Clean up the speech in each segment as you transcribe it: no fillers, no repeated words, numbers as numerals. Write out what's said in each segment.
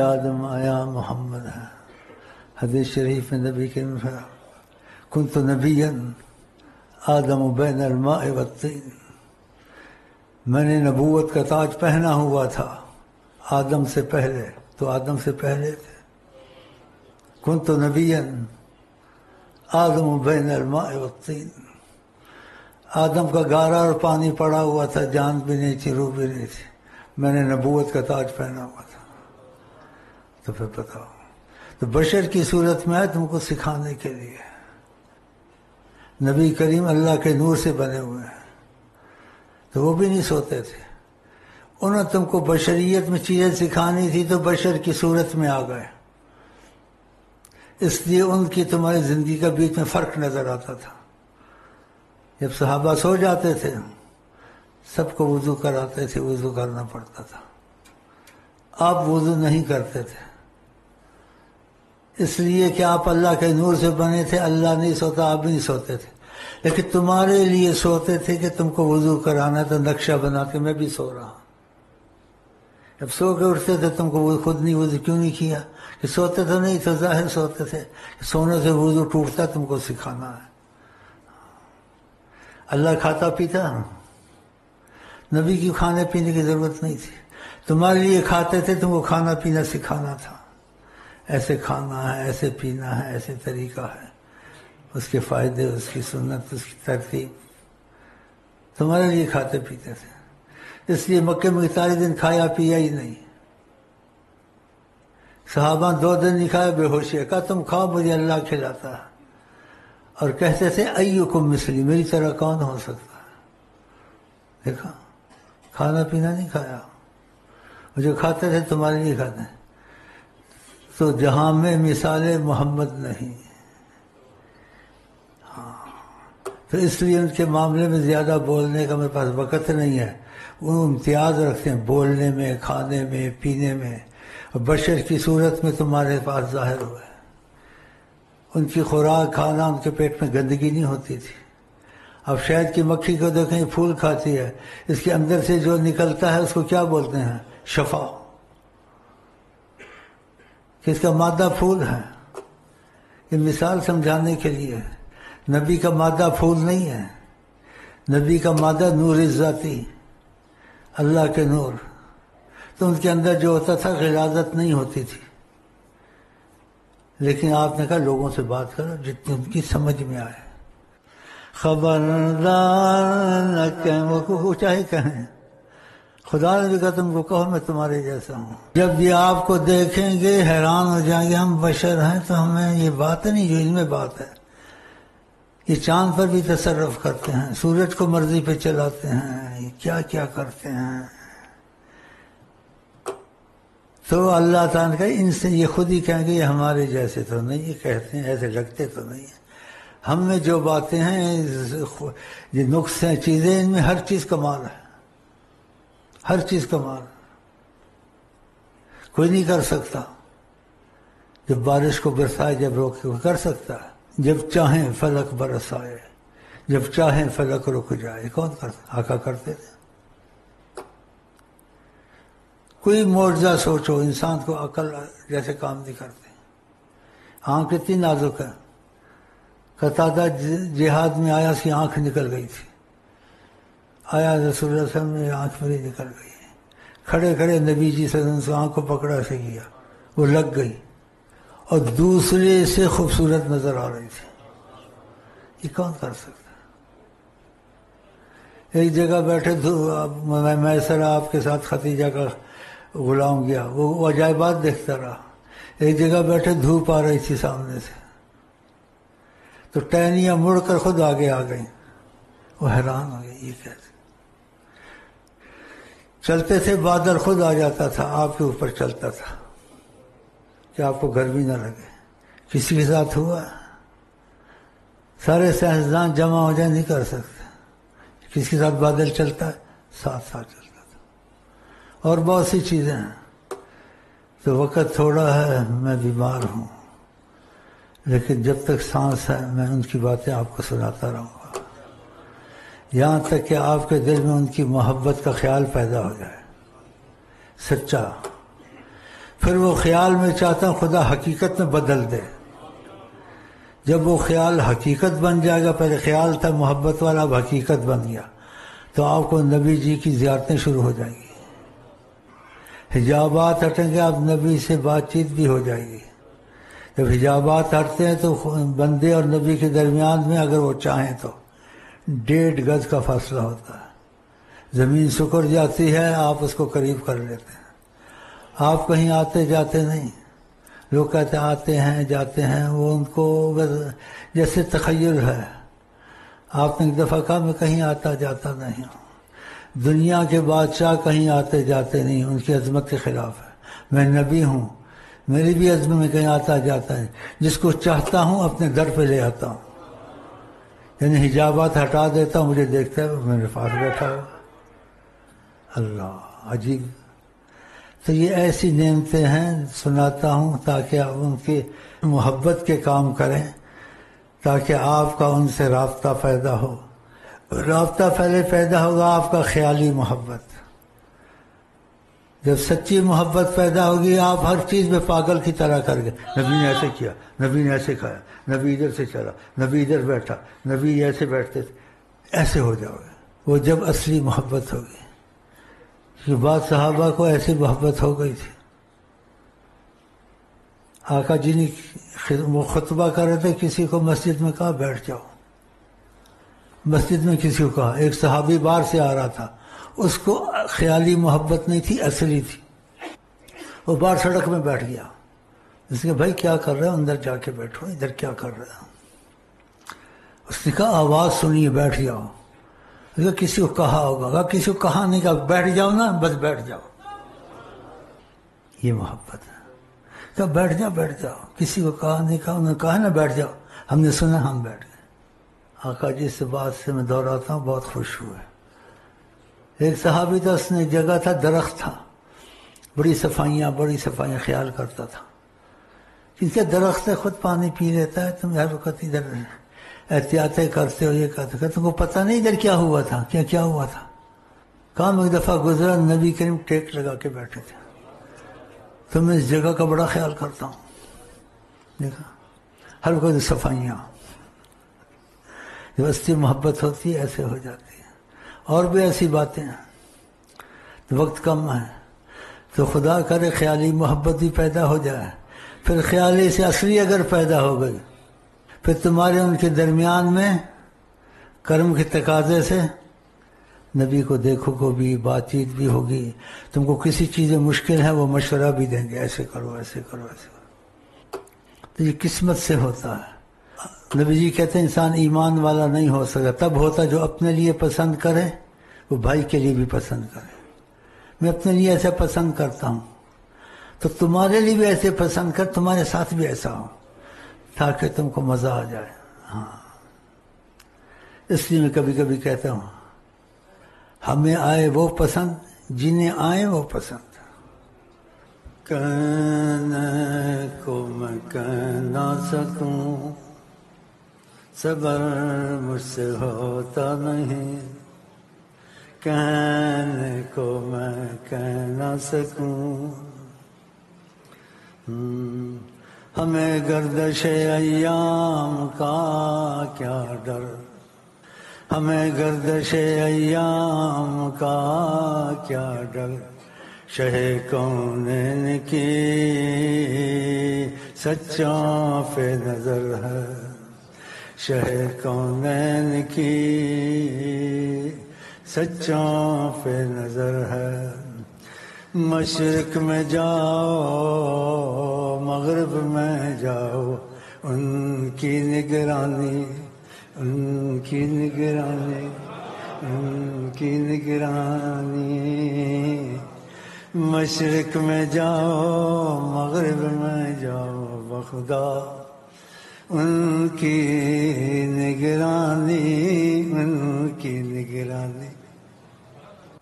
آدم آیا محمد ہے. حدیث شریف میں نبی کے کنت نبیا آدم بین الماء والطین، میں نے نبوت کا تاج پہنا ہوا تھا آدم سے پہلے، تو آدم سے پہلے تھے. کنت نبیا آدم بین الماء والطین، آدم کا گارا اور پانی پڑا ہوا تھا، جان بھی نہیں تھی، روح بھی نہیں تھی، میں نے نبوت کا تاج پہنا ہوا تھا. تو پھر بتاؤ، تو بشر کی صورت میں ہے تم کو سکھانے کے لیے. نبی کریم اللہ کے نور سے بنے ہوئے ہیں، تو وہ بھی نہیں سوتے تھے. انہوں نے تم کو بشریت میں چیزیں سکھانی تھی تو بشر کی صورت میں آ گئے، اس لیے ان کی تمہاری زندگی کا بیچ میں فرق نظر آتا تھا. جب صحابہ سو جاتے تھے سب کو وضو کراتے تھے، وضو کرنا پڑتا تھا. آپ وضو نہیں کرتے تھے، اس لیے کہ آپ اللہ کے نور سے بنے تھے. اللہ نہیں سوتا، آپ بھی نہیں سوتے تھے، لیکن تمہارے لیے سوتے تھے کہ تم کو وضو کرانا، تو نقشہ بنا کے میں بھی سو رہا ہوں. جب سو کے اٹھتے تھے تم کو وہ خود نہیں وضو کیوں نہیں کیا؟ کہ سوتے تو نہیں تو ظاہر سوتے تھے، سونے سے وضو ٹوٹتا، تم کو سکھانا ہے. اللہ کھاتا پیتا، نبی کی کھانے پینے کی ضرورت نہیں تھی. تمہارے لیے کھاتے تھے، تم کو کھانا پینا سکھانا تھا. ایسے کھانا ہے، ایسے پینا ہے، ایسے طریقہ ہے، اس کے فائدے، اس کی سنت، اس کی ترتیب، تمہارے لیے کھاتے پیتے تھے. اس لیے مکے میں 40 دن کھایا پیا ہی نہیں. صحابہ 2 دن نہیں کھایا، بے ہوشی ہے. کہا تم کھاؤ، مجھے اللہ کھلاتا ہے. اور کہتے تھے ایکم مثلی، میری طرح کون ہو سکتا ہے. دیکھا، کھانا پینا نہیں کھایا، جو کھاتے تھے تمہارے لیے کھاتے ہیں. تو جہاں میں مثال محمد نہیں. تو اس لیے ان کے معاملے میں زیادہ بولنے کا میرے پاس وقت نہیں ہے. وہ امتیاز رکھتے ہیں بولنے میں، کھانے میں، پینے میں. اور بشر کی صورت میں تمہارے پاس ظاہر ہوئے. ان کی خوراک کھانا، ان کے پیٹ میں گندگی نہیں ہوتی تھی. اب شہد کی مکھی کو دیکھیں، پھول کھاتی ہے، اس کے اندر سے جو نکلتا ہے اس کو کیا بولتے ہیں؟ شفا. اس کا مادہ پھول ہے. یہ مثال سمجھانے کے لیے. نبی کا مادہ پھول نہیں ہے، نبی کا مادہ نور ذاتی، اللہ کے نور. تو ان کے اندر جو ہوتا تھا غلاظت نہیں ہوتی تھی. لیکن آپ نے کہا لوگوں سے بات کرو جتنی ان کی سمجھ میں آئے. خبردار نہ کہیں، وہ چاہے کہیں. خدا نے بھی کہا تم کو کہو میں تمہارے جیسا ہوں. جب یہ آپ کو دیکھیں گے حیران ہو جائیں گے، ہم بشر ہیں تو ہمیں یہ بات نہیں جو ان میں بات ہے. یہ چاند پر بھی تصرف کرتے ہیں، سورج کو مرضی پہ چلاتے ہیں، یہ کیا کیا کرتے ہیں. تو اللہ تعالیٰ نے کہا ان سے، یہ خود ہی کہیں گے یہ ہمارے جیسے تو نہیں، یہ کہتے ہیں ایسے لگتے تو نہیں ہیں. ہم میں جو باتیں ہیں، یہ نقص ہیں، چیزیں، ان میں ہر چیز کمال ہے، ہر چیز کمال. کوئی نہیں کر سکتا. جب بارش کو برسائے، جب روکے، وہ کر سکتا ہے. جب چاہیں فلک برسائے، جب چاہیں فلک رک جائے. کون کرتا؟ آقا کرتے تھے. کوئی معجزہ سوچو، انسان کو عقل جیسے کام نہیں کرتے. آنکھ اتنی نازک ہے. قتادہ جہاد میں آیا، اس کی آنکھ نکل گئی تھی. آیا رسول اللہ صلی اللہ علیہ وسلم نے، آنکھ میری نکل گئی. کھڑے کھڑے نبی جی صلی اللہ علیہ وسلم آنکھ کو پکڑا سے کیا، وہ لگ گئی اور دوسرے سے خوبصورت نظر آ رہی تھی. یہ کون کر سکتا؟ ایک جگہ بیٹھے میں سر آپ کے ساتھ ختیجہ کا غلام گیا، وہ عجائبات دیکھتا رہا. ایک جگہ بیٹھے دھوپ آ رہی تھی سامنے سے، تو ٹہنیاں مڑ کر خود آگے آ گئیں. وہ حیران ہو گئے، یہ کیسے؟ چلتے تھے بادل خود آ جاتا تھا، آپ کے اوپر چلتا تھا کہ آپ کو گرمی نہ لگے. کسی کے ساتھ ہوا؟ سارے سائنسدان جمع ہو جائے نہیں کر سکتے. کسی کے ساتھ بادل چلتا ہے، ساتھ ساتھ چلتا تھا. اور بہت سی چیزیں ہیں. تو وقت تھوڑا ہے، میں بیمار ہوں، لیکن جب تک سانس ہے میں ان کی باتیں آپ کو سناتا رہوں گا، یہاں تک کہ آپ کے دل میں ان کی محبت کا خیال پیدا ہو جائے سچا. پھر وہ خیال میں چاہتا ہوں خدا حقیقت میں بدل دے. جب وہ خیال حقیقت بن جائے گا، پہلے خیال تھا محبت والا، اب حقیقت بن گیا، تو آپ کو نبی جی کی زیارتیں شروع ہو جائیں گی، حجابات ہٹیں گے، اب نبی سے بات چیت بھی ہو جائے گی. جب حجابات ہٹتے ہیں تو بندے اور نبی کے درمیان میں اگر وہ چاہیں تو 1.5 گز کا فاصلہ ہوتا ہے. زمین سکڑ جاتی ہے، آپ اس کو قریب کر لیتے ہیں. آپ کہیں آتے جاتے نہیں. لوگ کہتے آتے ہیں جاتے ہیں، وہ ان کو جیسے تخیل ہے. آپ نے ایک دفعہ کہا میں کہیں آتا جاتا نہیں ہوں. دنیا کے بادشاہ کہیں آتے جاتے نہیں، ان کی عظمت کے خلاف ہے. میں نبی ہوں، میری بھی عظمت میں کہیں آتا جاتا ہے. جس کو چاہتا ہوں اپنے در پہ لے آتا ہوں. یعنی حجابات ہٹا دیتا ہوں، مجھے دیکھتا ہے میرے پاس بیٹھا ہوا. اللہ عجیب. تو یہ ایسی نعمتیں ہیں، سناتا ہوں تاکہ آپ ان کی محبت کے کام کریں، تاکہ آپ کا ان سے رابطہ پیدا ہو. رابطہ پہلے پیدا ہوگا آپ کا خیالی محبت. جب سچی محبت پیدا ہوگی آپ ہر چیز میں پاگل کی طرح کر گئے. نبی نے ایسے کیا، نبی نے ایسے کھایا، نبی ادھر سے چلا، نبی ادھر بیٹھا، نبی ایسے بیٹھتے تھے. ایسے ہو جاؤ گے. وہ جب اصلی محبت ہوگی. کہ بعض صحابہ کو ایسی محبت ہو گئی تھی. آقا جی نے وہ خطبہ کر رہے تھے، کسی کو مسجد میں کہا بیٹھ جاؤ. مسجد میں کسی کو کہا. ایک صحابی باہر سے آ رہا تھا، اس کو خیالی محبت نہیں تھی، اصلی تھی. وہ باہر سڑک میں بیٹھ گیا. اس نے کہا بھائی کیا کر رہے ہو؟ اندر جا کے بیٹھو، ادھر کیا کر رہے ہو؟ اس نے کہا آواز سنیے بیٹھ جاؤ. کسی کو کہا ہوگا. کہا کسی کو کہا نہیں، کہا بیٹھ جاؤ نا، بس بیٹھ جاؤ. یہ محبت ہے. کہا بیٹھ جاؤ بیٹھ جاؤ. کسی کو کہا نہیں، کہا انہوں نے کہا نا بیٹھ جاؤ، ہم نے سنا، ہم بیٹھ گئے. آقا جی سے بات سے میں دوہراتا ہوں، بہت خوش ہوئے. ایک صحابی تھا، اس نے جگہ تھا، درخت تھا، بڑی صفائیاں خیال کرتا تھا. ان کے درخت سے خود پانی پی لیتا ہے، تم ہر وقت ادھر احتیاطیں کرتے ہو، یہ کرتے ہو. تم کو پتہ نہیں ادھر کیا ہوا تھا، کیا ہوا تھا. کام ایک دفعہ گزرا، نبی کریم ٹیک لگا کے بیٹھے تھے. تو میں اس جگہ کا بڑا خیال کرتا ہوں. دیکھا ہر وقت صفائیاں. جب اصلی محبت ہوتی ہے ایسے ہو جاتی ہے. اور بھی ایسی باتیں ہیں. تو وقت کم ہے، تو خدا کرے خیالی محبت بھی پیدا ہو جائے. پھر خیالی سے اصلی اگر پیدا ہو گئی، پھر تمہارے ان کے درمیان میں کرم کے تقاضے سے نبی کو دیکھو کو بھی بات چیت بھی ہوگی. تم کو کسی چیز میں مشکل ہے وہ مشورہ بھی دیں گے، ایسے کرو ایسے کرو ایسے کرو. تو یہ قسمت سے ہوتا ہے. نبی جی کہتے ہیں انسان ایمان والا نہیں ہو سکتا، تب ہوتا جو اپنے لیے پسند کرے وہ بھائی کے لیے بھی پسند کرے. میں اپنے لیے ایسا پسند کرتا ہوں تو تمہارے لیے بھی ایسے پسند کر، تمہارے ساتھ بھی ایسا ہو تاکہ تم کو مزہ آ جائے. ہاں اس لیے میں کبھی کبھی کہتا ہوں ہمیں آئے وہ پسند جنہیں آئے وہ پسند. کہنے کو میں کہہ نہ سکوں، صبر مجھ سے ہوتا نہیں. کہنے کو میں کہہ نہ سکوں. ہمیں گردش ایام کا کیا ڈر، ہمیں گردش ایام کا کیا ڈر. شہ کونین کی سچوں پہ نظر ہے، شہ کونین کی سچوں پہ نظر ہے. مشرق میں جاؤ مغرب میں جاؤ، ان کی نگرانی، ان کی نگرانی، ان کی نگرانی. مشرق میں جاؤ مغرب میں جاؤ، بخدا ان کی نگرانی، ان کی نگرانی.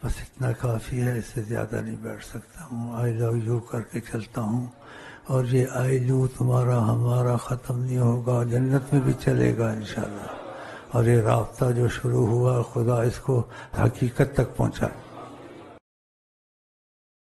بس اتنا کافی ہے، اس سے زیادہ نہیں بیٹھ سکتا ہوں. آئی لو یو کر کے چلتا ہوں، اور یہ آئی لو تمہارا ہمارا ختم نہیں ہوگا، جنت میں بھی چلے گا انشاءاللہ. اور یہ رابطہ جو شروع ہوا خدا اس کو حقیقت تک پہنچائے.